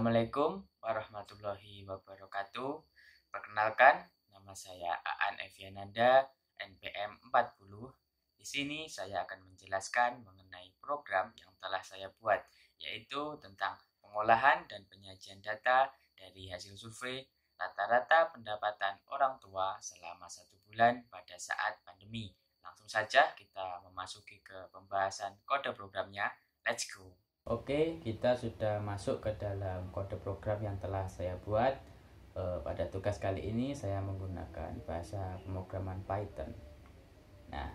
Assalamualaikum warahmatullahi wabarakatuh. Perkenalkan, nama saya Aan Eviananda, NPM 40. Di sini saya akan menjelaskan mengenai program yang telah saya buat, yaitu tentang pengolahan dan penyajian data dari hasil survei rata-rata pendapatan orang tua selama 1 bulan pada saat pandemi. Langsung saja kita memasuki ke pembahasan kode programnya. Let's go! Oke, kita sudah masuk ke dalam kode program yang telah saya buat. Pada tugas kali ini saya menggunakan bahasa pemrograman Python. Nah,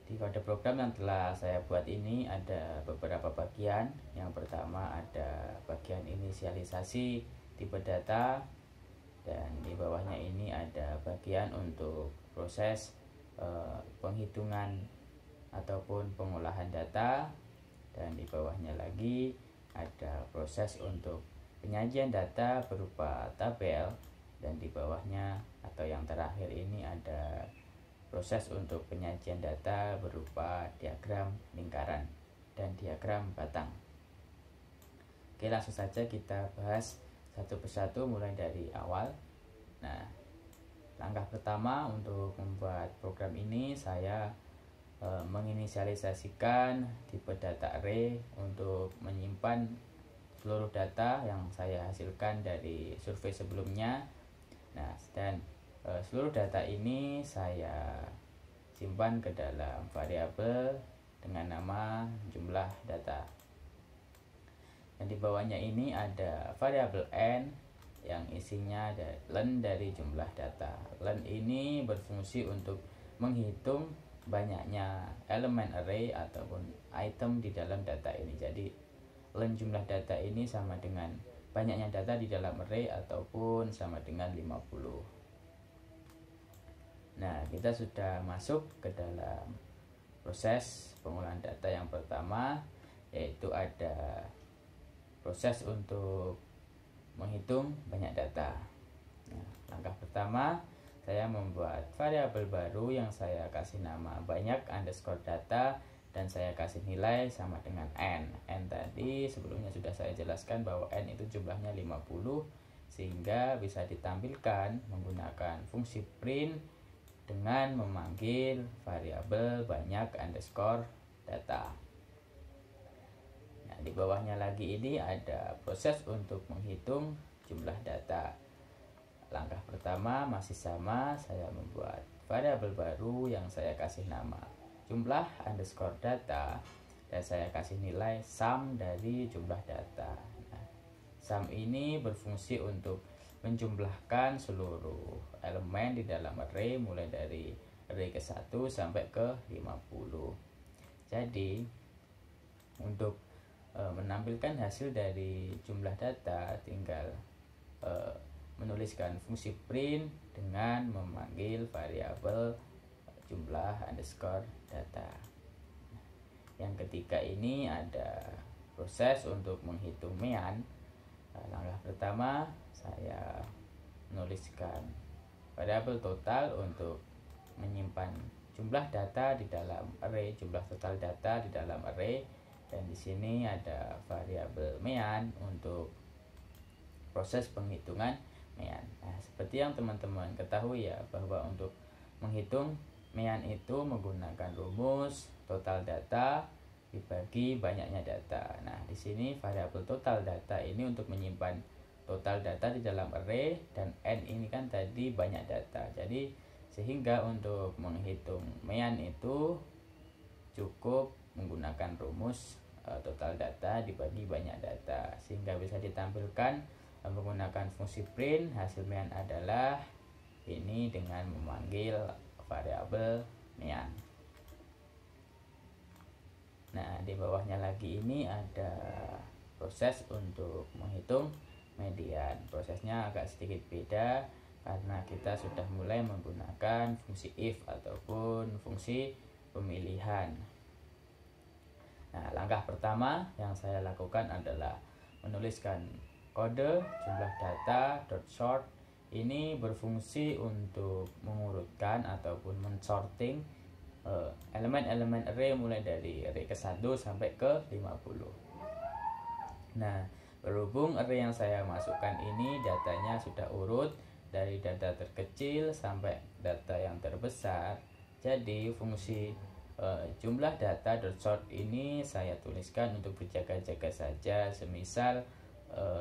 di kode program yang telah saya buat ini ada beberapa bagian. Yang pertama ada bagian inisialisasi tipe data, dan di bawahnya ini ada bagian untuk proses penghitungan ataupun pengolahan data, dan di bawahnya lagi ada proses untuk penyajian data berupa tabel, dan di bawahnya atau yang terakhir ini ada proses untuk penyajian data berupa diagram lingkaran dan diagram batang. Oke, langsung saja kita bahas satu persatu mulai dari awal. Nah, langkah pertama untuk membuat program ini saya menginisialisasikan tipe data array untuk menyimpan seluruh data yang saya hasilkan dari survei sebelumnya. Nah, dan seluruh data ini saya simpan ke dalam variabel dengan nama jumlah data. Dan di bawahnya ini ada variabel n yang isinya ada len dari jumlah data. Len ini berfungsi untuk menghitung banyaknya elemen array ataupun item di dalam data ini. Jadi len jumlah data ini sama dengan banyaknya data di dalam array ataupun sama dengan 50. Nah, kita sudah masuk ke dalam proses pengolahan data yang pertama, yaitu ada proses untuk menghitung banyak data. Nah, langkah pertama saya membuat variabel baru yang saya kasih nama banyak underscore data, dan saya kasih nilai sama dengan n. N tadi sebelumnya sudah saya jelaskan bahwa n itu jumlahnya 50, sehingga bisa ditampilkan menggunakan fungsi print dengan memanggil variabel banyak underscore data. Nah, di bawahnya lagi ini ada proses untuk menghitung jumlah data. Langkah pertama masih sama, saya membuat variabel baru yang saya kasih nama jumlah underscore data, dan saya kasih nilai sum dari jumlah data. Nah, sum ini berfungsi untuk menjumlahkan seluruh elemen di dalam array mulai dari array ke-1 sampai ke 50. Jadi untuk menampilkan hasil dari jumlah data tinggal menuliskan fungsi print dengan memanggil variabel jumlah underscore data. Yang ketiga ini ada proses untuk menghitung mean. Langkah pertama saya menuliskan variabel total untuk menyimpan jumlah data di dalam array, jumlah total data di dalam array, dan di sini ada variabel mean untuk proses penghitungan mean. Nah, seperti yang teman-teman ketahui ya, bahwa untuk menghitung mean itu menggunakan rumus total data dibagi banyaknya data. Nah, di sini variabel total data ini untuk menyimpan total data di dalam array, dan n ini kan tadi banyak data. Jadi sehingga untuk menghitung mean itu cukup menggunakan rumus total data dibagi banyak data, sehingga bisa ditampilkan menggunakan fungsi print hasil mean adalah ini dengan memanggil variabel mean. Nah, di bawahnya lagi ini ada proses untuk menghitung median. Prosesnya agak sedikit beda karena kita sudah mulai menggunakan fungsi if ataupun fungsi pemilihan. Nah, langkah pertama yang saya lakukan adalah menuliskan kode jumlah data .sort. Ini berfungsi untuk mengurutkan ataupun mensorting elemen-elemen array mulai dari array ke-1 sampai ke 50. Nah, Berhubung array yang saya masukkan ini datanya sudah urut dari data terkecil sampai data yang terbesar, jadi fungsi jumlah data .sort ini saya tuliskan untuk berjaga-jaga saja, semisal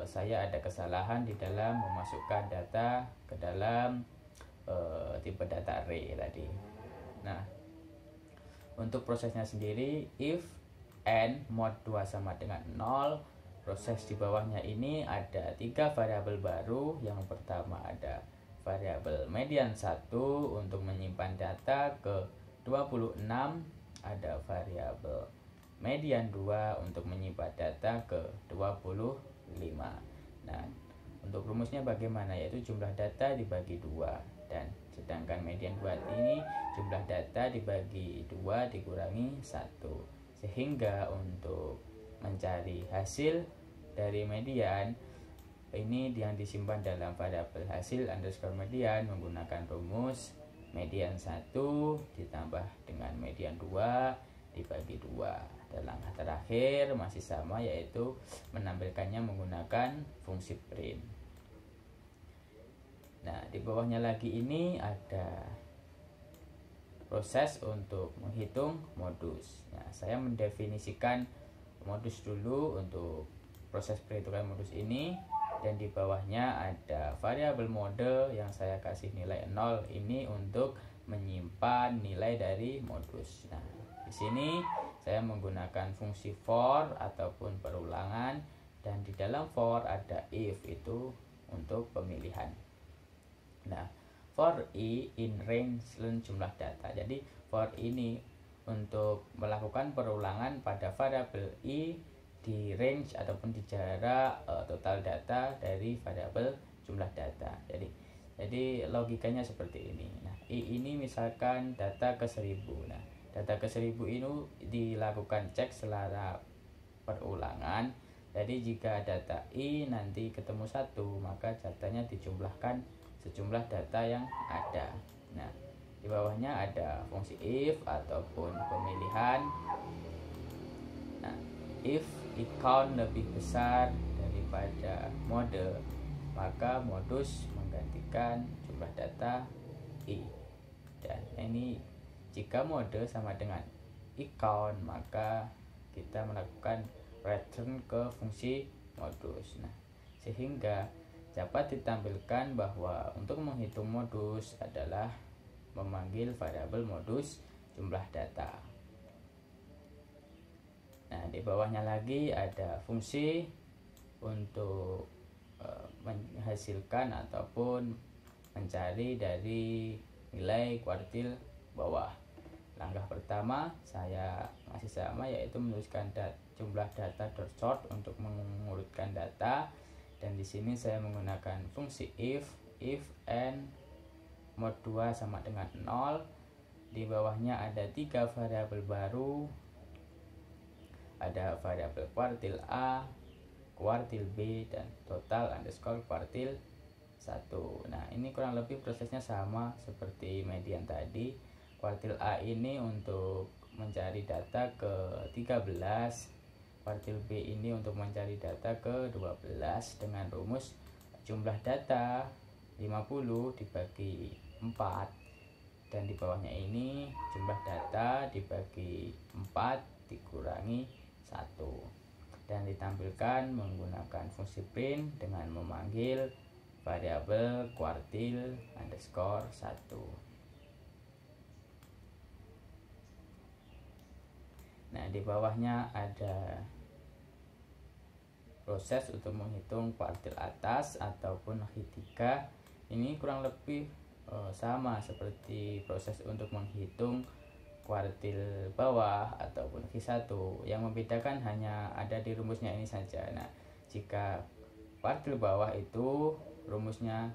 saya ada kesalahan di dalam memasukkan data ke dalam tipe data array tadi. Nah, untuk prosesnya sendiri, if n mod 2 sama dengan 0, proses di bawahnya ini ada 3 variabel baru. Yang pertama ada variabel median 1 untuk menyimpan data ke 26, ada variabel median 2 untuk menyimpan data ke 25. Nah, untuk rumusnya bagaimana? Yaitu jumlah data dibagi 2, dan sedangkan median 2 ini jumlah data dibagi 2 dikurangi 1, sehingga untuk mencari hasil dari median ini yang disimpan dalam variabel hasil underscore median menggunakan rumus median 1 ditambah dengan median 2 dibagi 2, dan langkah terakhir masih sama, yaitu menampilkannya menggunakan fungsi print. Nah, di bawahnya lagi ini ada proses untuk menghitung modus. Nah, saya mendefinisikan modus dulu untuk proses perhitungan modus ini, dan di bawahnya ada variabel mode yang saya kasih nilai 0 ini untuk menyimpan nilai dari modus. Nah, di sini saya menggunakan fungsi for ataupun perulangan, dan di dalam for ada if, itu untuk pemilihan. Nah, for i in range jumlah data. Jadi for ini untuk melakukan perulangan pada variabel i di range ataupun di jarak total data dari variabel jumlah data. Jadi logikanya seperti ini. Nah, i ini misalkan data ke 1000. Nah, data ke 1000 ini dilakukan cek secara perulangan. Jadi jika data i nanti ketemu 1, maka datanya dijumlahkan sejumlah data yang ada. Nah, di bawahnya ada fungsi if ataupun pemilihan. Nah, if i count lebih besar daripada mode, maka modus menggantikan jumlah data i. Dan ini jika mode sama dengan i count, maka kita melakukan return ke fungsi modus. Nah, sehingga dapat ditampilkan bahwa untuk menghitung modus adalah memanggil variabel modus jumlah data. Nah, di bawahnya lagi ada fungsi untuk menghasilkan ataupun mencari dari nilai kuartil bawah. Langkah pertama saya masih sama, yaitu menuliskan jumlah data .sort untuk mengurutkan data, dan di sini saya menggunakan fungsi if n mod 2 sama dengan 0. Di bawahnya ada 3 variabel baru, ada variabel kuartil A, kuartil B, dan total underscore kuartil 1. Nah, ini kurang lebih prosesnya sama seperti median tadi. Kuartil A ini untuk mencari data ke 13, kuartil B ini untuk mencari data ke 12 dengan rumus jumlah data 50 dibagi 4, dan di bawahnya ini jumlah data dibagi 4 dikurangi 1, dan ditampilkan menggunakan fungsi print dengan memanggil variabel kuartil underscore 1. Nah, di bawahnya ada proses untuk menghitung kuartil atas ataupun H3. Ini kurang lebih sama seperti proses untuk menghitung kuartil bawah ataupun H1. Yang membedakan hanya ada di rumusnya ini saja. Nah, jika kuartil bawah itu rumusnya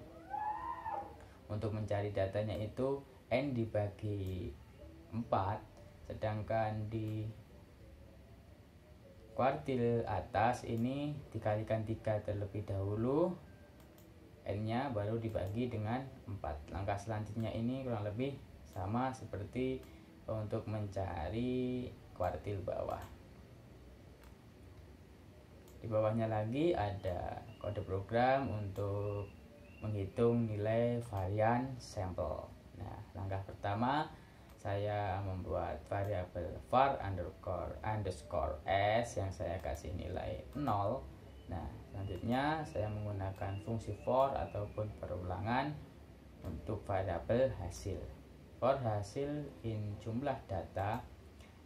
untuk mencari datanya itu n dibagi 4, sedangkan di kuartil atas ini dikalikan 3 terlebih dahulu, n-nya baru dibagi dengan 4. Langkah selanjutnya ini kurang lebih sama seperti untuk mencari kuartil bawah. Di bawahnya lagi ada kode program untuk menghitung nilai varian sampel. Nah, langkah pertama saya membuat variabel var underscore s yang saya kasih nilai 0. Nah, selanjutnya saya menggunakan fungsi for ataupun perulangan untuk variabel hasil. For hasil in jumlah data,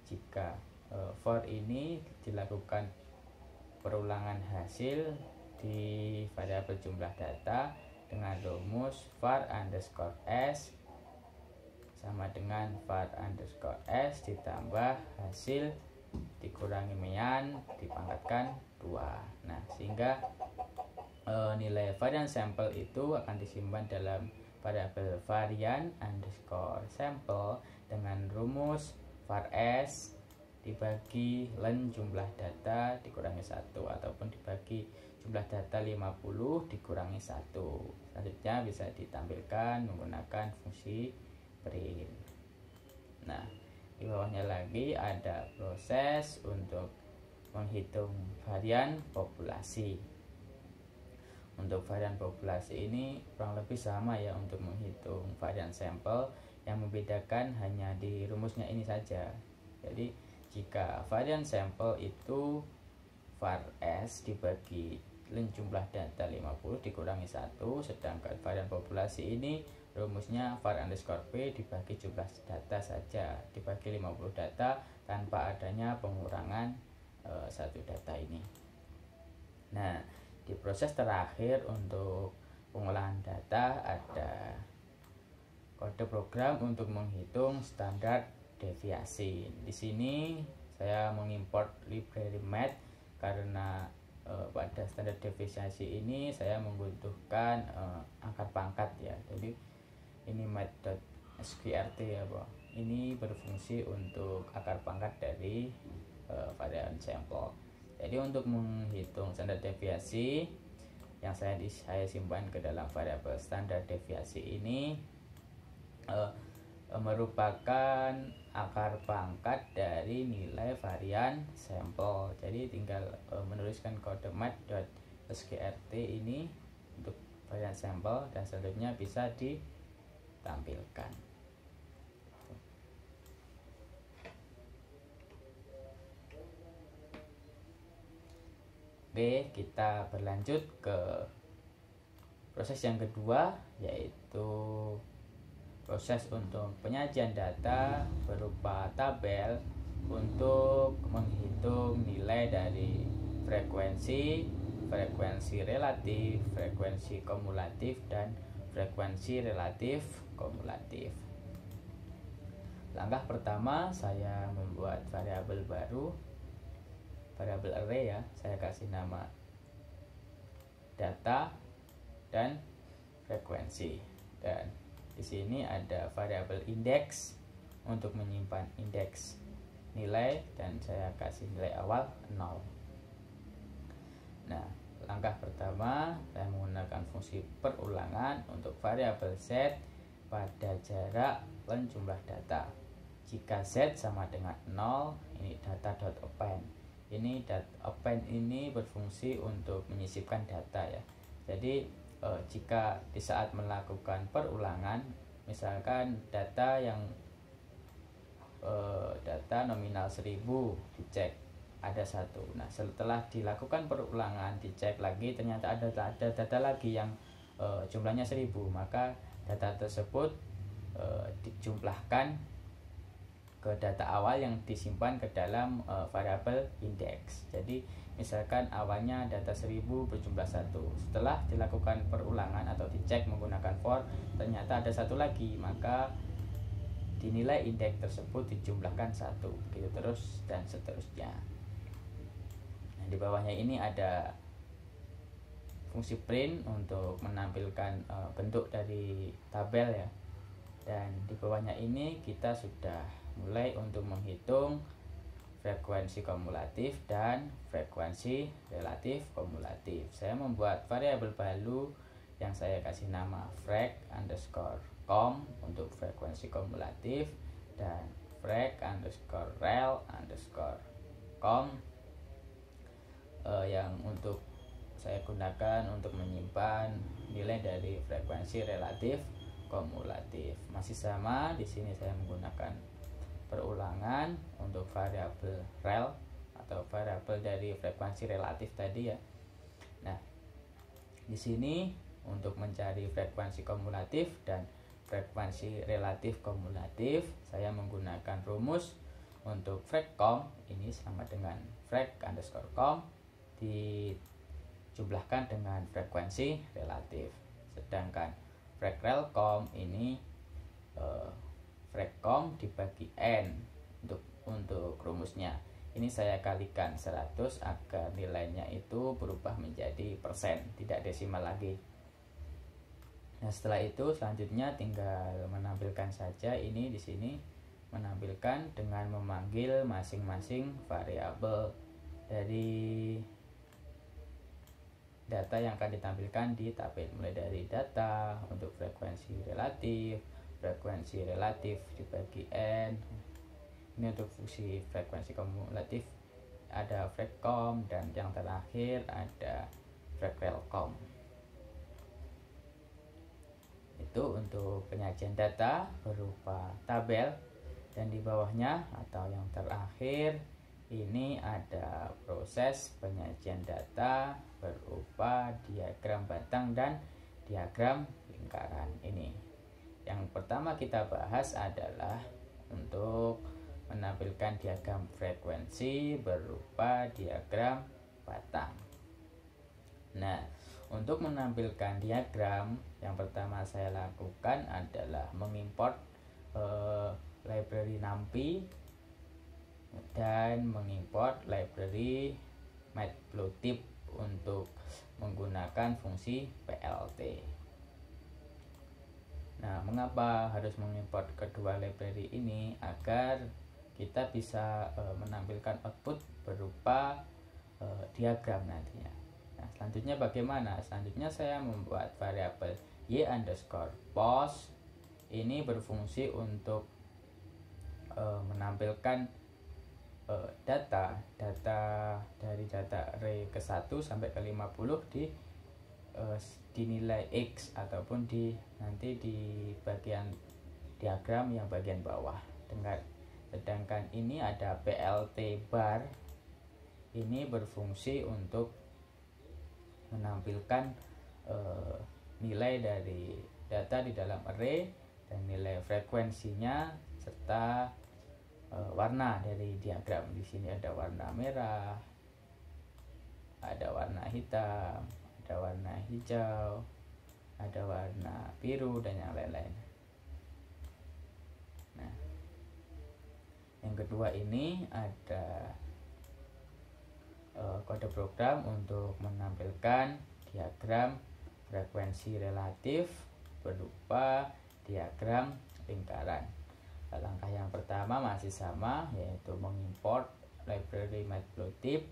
jika for ini dilakukan perulangan hasil di variabel jumlah data dengan rumus var underscore s sama dengan var underscore s ditambah hasil dikurangi mean dipangkatkan 2. Nah, sehingga nilai varian sampel itu akan disimpan dalam variabel varian underscore sampel dengan rumus var s dibagi len jumlah data dikurangi 1 ataupun dibagi jumlah data 50 dikurangi 1. Selanjutnya bisa ditampilkan menggunakan fungsi print. Nah, di bawahnya lagi ada proses untuk menghitung varian populasi. Untuk varian populasi ini kurang lebih sama ya untuk menghitung varian sampel, yang membedakan hanya di rumusnya ini saja. Jadi jika varian sampel itu var s dibagi len jumlah data 50 dikurangi 1, sedangkan varian populasi ini rumusnya var underscore p dibagi jumlah data saja dibagi 50 data tanpa adanya pengurangan satu data ini. Nah, di proses terakhir untuk pengolahan data ada kode program untuk menghitung standar deviasi. Di sini saya mengimport library math karena pada standar deviasi ini saya membutuhkan akar pangkat ya. Jadi ini math.sqrt ya, Bro. Ini berfungsi untuk akar pangkat dari varian sampel. Jadi untuk menghitung standar deviasi yang saya simpan ke dalam variabel standar deviasi ini merupakan akar pangkat dari nilai varian sampel. Jadi tinggal menuliskan kode math.sqrt ini untuk varian sampel dan selanjutnya bisa ditampilkan. Oke, kita berlanjut ke proses yang kedua, yaitu proses untuk penyajian data berupa tabel untuk menghitung nilai dari frekuensi relatif, frekuensi kumulatif, dan frekuensi relatif kumulatif. Langkah pertama, saya membuat variabel baru, variabel array ya. Saya kasih nama data dan frekuensi, dan di sini ada variabel indeks untuk menyimpan indeks nilai dan saya kasih nilai awal 0. Nah, langkah pertama saya menggunakan fungsi perulangan untuk variabel z pada jarak len jumlah data. Jika z sama dengan 0, ini data.append. Ini append ini berfungsi untuk menyisipkan data ya. Jadi jika di saat melakukan perulangan, misalkan data nominal 1000 dicek ada 1. Nah, setelah dilakukan perulangan dicek lagi ternyata ada data lagi yang jumlahnya 1000, maka data tersebut dijumlahkan ke data awal yang disimpan ke dalam variabel indeks. Jadi misalkan awalnya data 1000 berjumlah 1. Setelah dilakukan perulangan atau dicek menggunakan for, ternyata ada 1 lagi, maka dinilai indeks tersebut dijumlahkan 1. Begitu terus dan seterusnya. Nah, di bawahnya ini ada fungsi print untuk menampilkan bentuk dari tabel ya. Dan di bawahnya ini kita sudah mulai untuk menghitung frekuensi kumulatif dan frekuensi relatif kumulatif. Saya membuat variabel baru yang saya kasih nama frek underscore com untuk frekuensi kumulatif dan frek underscore rel underscore com yang untuk saya gunakan untuk menyimpan nilai dari frekuensi relatif kumulatif. Masih sama, di sini saya menggunakan perulangan untuk variabel rel atau variabel dari frekuensi relatif tadi ya. Nah, di sini untuk mencari frekuensi kumulatif dan frekuensi relatif kumulatif, saya menggunakan rumus untuk frek_com ini sama dengan frek_com dijumlahkan dengan frekuensi relatif. Sedangkan frek_rel_com ini frek_com dibagi n untuk rumusnya. Ini saya kalikan 100 agar nilainya itu berubah menjadi persen, tidak desimal lagi. Nah, setelah itu selanjutnya tinggal menampilkan saja ini di sini, menampilkan dengan memanggil masing-masing variabel dari data yang akan ditampilkan di tabel, mulai dari data untuk frekuensi relatif dibagi n. Ini untuk fungsi frekuensi kumulatif ada frek_com, dan yang terakhir ada frek_rel_com. Itu untuk penyajian data berupa tabel, dan di bawahnya atau yang terakhir ini ada proses penyajian data berupa diagram batang dan diagram lingkaran. Ini yang pertama kita bahas adalah untuk menampilkan diagram frekuensi berupa diagram batang. Nah, untuk menampilkan diagram, yang pertama saya lakukan adalah mengimport library NumPy dan mengimport library Matplotlib untuk menggunakan fungsi PLT. Nah, mengapa harus mengimport kedua library ini? Agar kita bisa menampilkan output berupa diagram nantinya. Nah, selanjutnya bagaimana? Selanjutnya saya membuat variabel y_post. Ini berfungsi untuk menampilkan data dari data array ke-1 sampai ke-50 di nilai X ataupun nanti di bagian diagram yang bagian bawah. Sedangkan ini ada PLT bar, ini berfungsi untuk menampilkan nilai dari data di dalam array dan nilai frekuensinya serta warna dari diagram. Di sini ada warna merah, ada warna hitam, ada warna hijau, ada warna biru, dan yang lain-lain. Nah, yang kedua ini ada kode program untuk menampilkan diagram frekuensi relatif berupa diagram lingkaran. Langkah yang pertama masih sama, yaitu mengimport library Matplotlib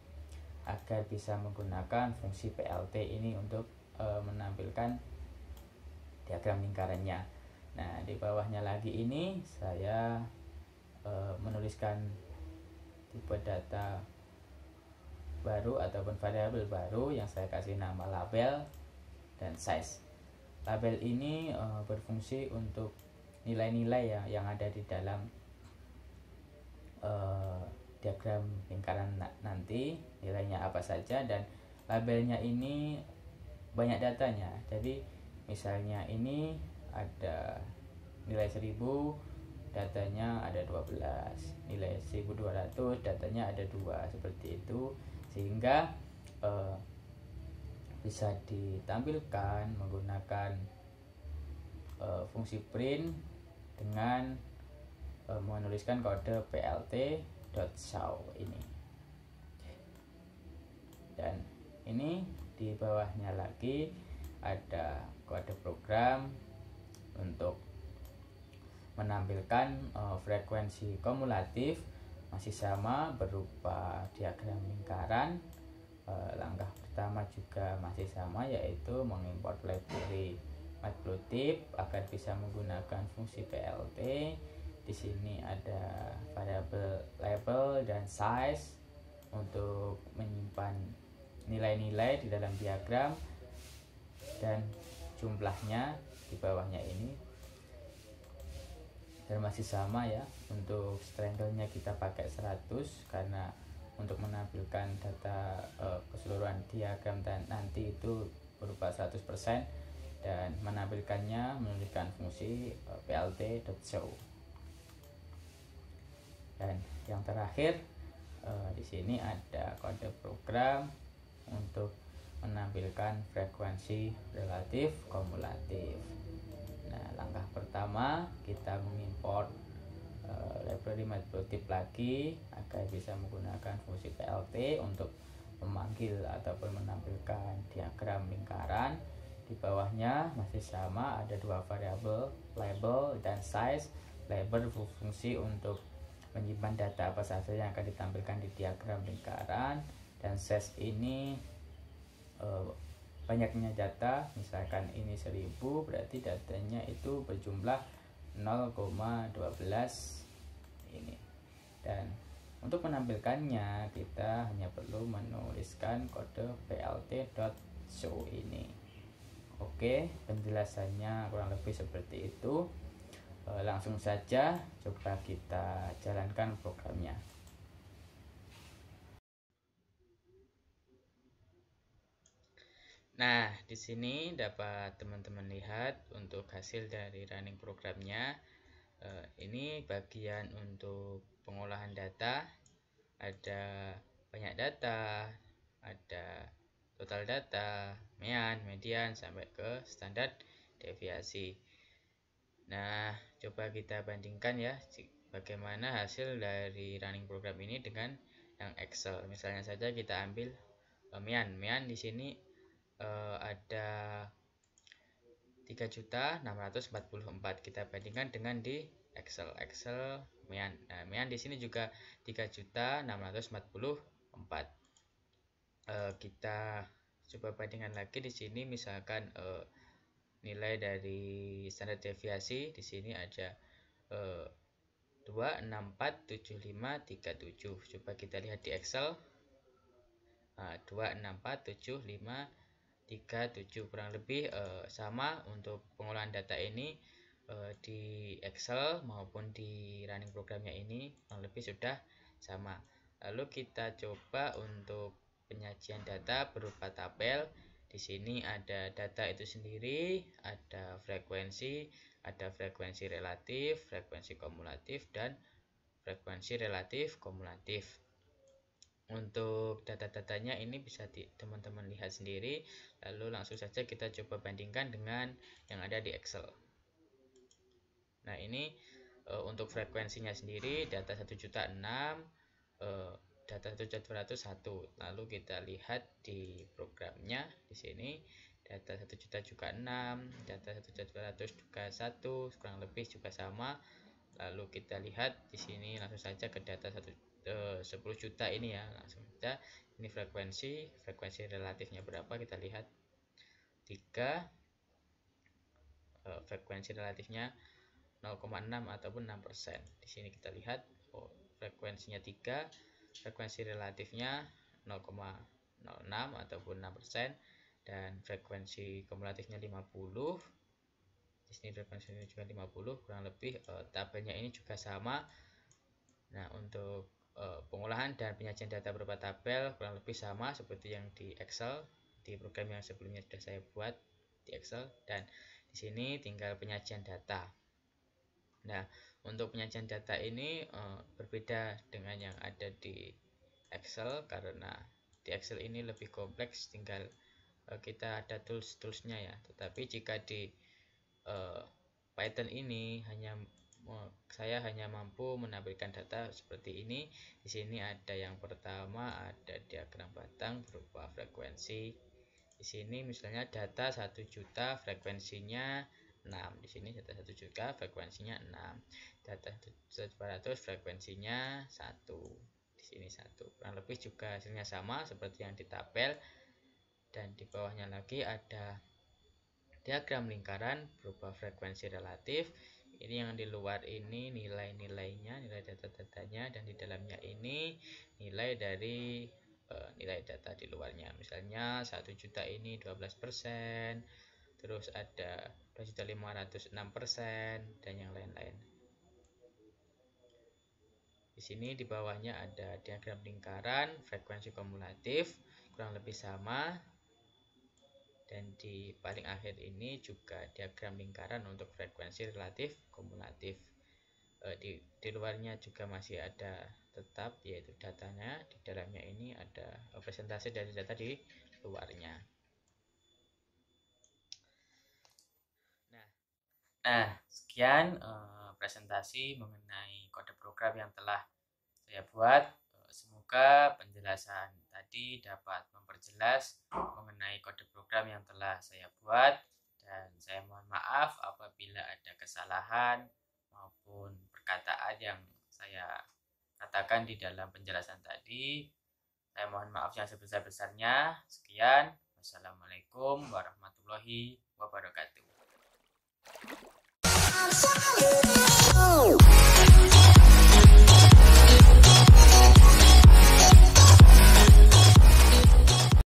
agar bisa menggunakan fungsi PLT ini untuk menampilkan diagram lingkarannya. Nah, di bawahnya lagi ini saya menuliskan tipe data baru ataupun variabel baru yang saya kasih nama label dan size. Label ini berfungsi untuk nilai-nilai yang ada di dalam diagram lingkaran nanti, nilainya apa saja, dan labelnya ini banyak datanya. Jadi misalnya ini ada nilai 1000, datanya ada 12, nilai 1200, datanya ada 2, seperti itu, sehingga bisa ditampilkan menggunakan fungsi print dengan menuliskan kode plt.show ini. Dan ini di bawahnya lagi ada kode program untuk menampilkan frekuensi kumulatif, masih sama berupa diagram lingkaran. Langkah pertama juga masih sama, yaitu mengimport library Matplotlib agar bisa menggunakan fungsi PLT. Di sini ada variabel label dan size untuk menyimpan nilai-nilai di dalam diagram dan jumlahnya di bawahnya ini, dan masih sama ya. Untuk strangle-nya kita pakai 100 karena untuk menampilkan data keseluruhan diagram dan nanti itu berupa 100%, dan menampilkannya menuliskan fungsi plt.show. Dan yang terakhir di sini ada kode program untuk menampilkan frekuensi relatif kumulatif. Nah, langkah pertama kita mengimport library matplotlib lagi agar bisa menggunakan fungsi plt untuk memanggil ataupun menampilkan diagram lingkaran. Di bawahnya masih sama, ada dua variabel, label dan size. Label berfungsi untuk menyimpan data apa saja yang akan ditampilkan di diagram lingkaran, dan size ini banyaknya data. Misalkan ini 1000, berarti datanya itu berjumlah 0,12 ini. Dan untuk menampilkannya kita hanya perlu menuliskan kode plt.show ini. Oke, penjelasannya kurang lebih seperti itu. Langsung saja coba kita jalankan programnya. Nah, di sini dapat teman-teman lihat untuk hasil dari running programnya. Ini bagian untuk pengolahan data. Ada banyak data, ada total data, median, sampai ke standar deviasi. Nah, coba kita bandingkan ya, bagaimana hasil dari running program ini dengan yang Excel. Misalnya saja kita ambil mean di sini ada 3.644. Kita bandingkan dengan di Excel mean. Nah, mean di sini juga 3.644. Kita coba bandingkan lagi di sini, misalkan nilai dari standar deviasi di sini ada 2647537. Coba kita lihat di Excel. 2647537 kurang lebih sama. Untuk pengolahan data ini di Excel maupun di running programnya ini kurang lebih sudah sama. Lalu kita coba untuk penyajian data berupa tabel. Di sini ada data itu sendiri, ada frekuensi relatif, frekuensi kumulatif, dan frekuensi relatif kumulatif. Untuk data-datanya ini bisa teman-teman lihat sendiri. Lalu langsung saja kita coba bandingkan dengan yang ada di Excel. Nah, ini untuk frekuensinya sendiri data 1.600.000, data 1.201. Lalu kita lihat di programnya di sini data 1.600.000, data 1.200 juga 1, kurang lebih juga sama. Lalu kita lihat di sini langsung saja ke data 10 juta ini ya, langsung saja ini frekuensi relatifnya berapa, kita lihat 3, frekuensi relatifnya 0,6 ataupun 6%. Di sini kita lihat frekuensinya 3, frekuensi relatifnya 0,06 ataupun 6%, dan frekuensi kumulatifnya 50. Di sini frekuensinya juga 50, kurang lebih tabelnya ini juga sama. Nah, untuk pengolahan dan penyajian data berupa tabel kurang lebih sama seperti yang di Excel, di program yang sebelumnya sudah saya buat di Excel, dan di sini tinggal penyajian data. Nah, untuk penyajian data ini berbeda dengan yang ada di Excel, karena di Excel ini lebih kompleks, tinggal kita ada tools-toolsnya ya. Tetapi jika di Python ini saya hanya mampu menampilkan data seperti ini. Di sini ada yang pertama, ada diagram batang berupa frekuensi. Di sini misalnya data 1 juta frekuensinya 6. Di sini data 1 juta frekuensinya 6. Data 200 frekuensinya 1. Di sini 1. Kurang lebih juga hasilnya sama seperti yang di tabel. Dan di bawahnya lagi ada diagram lingkaran berupa frekuensi relatif. Ini yang di luar ini nilai-nilainya, nilai data-datanya, dan di dalamnya ini nilai dari nilai data di luarnya. Misalnya 1 juta ini 12%, terus ada 2.500.000 6%, dan yang lain-lain. Di sini di bawahnya ada diagram lingkaran, frekuensi kumulatif, kurang lebih sama. Dan di paling akhir ini juga diagram lingkaran untuk frekuensi relatif kumulatif. Di luarnya juga masih ada tetap, yaitu datanya. Di dalamnya ini ada presentasi dari data di luarnya. Nah, sekian presentasi mengenai kode program yang telah saya buat. Semoga penjelasan tadi dapat memperjelas mengenai kode program yang telah saya buat, dan saya mohon maaf apabila ada kesalahan maupun perkataan yang saya katakan di dalam penjelasan tadi. Saya mohon maaf yang sebesar-besarnya. Sekian. Wassalamualaikum warahmatullahi wabarakatuh.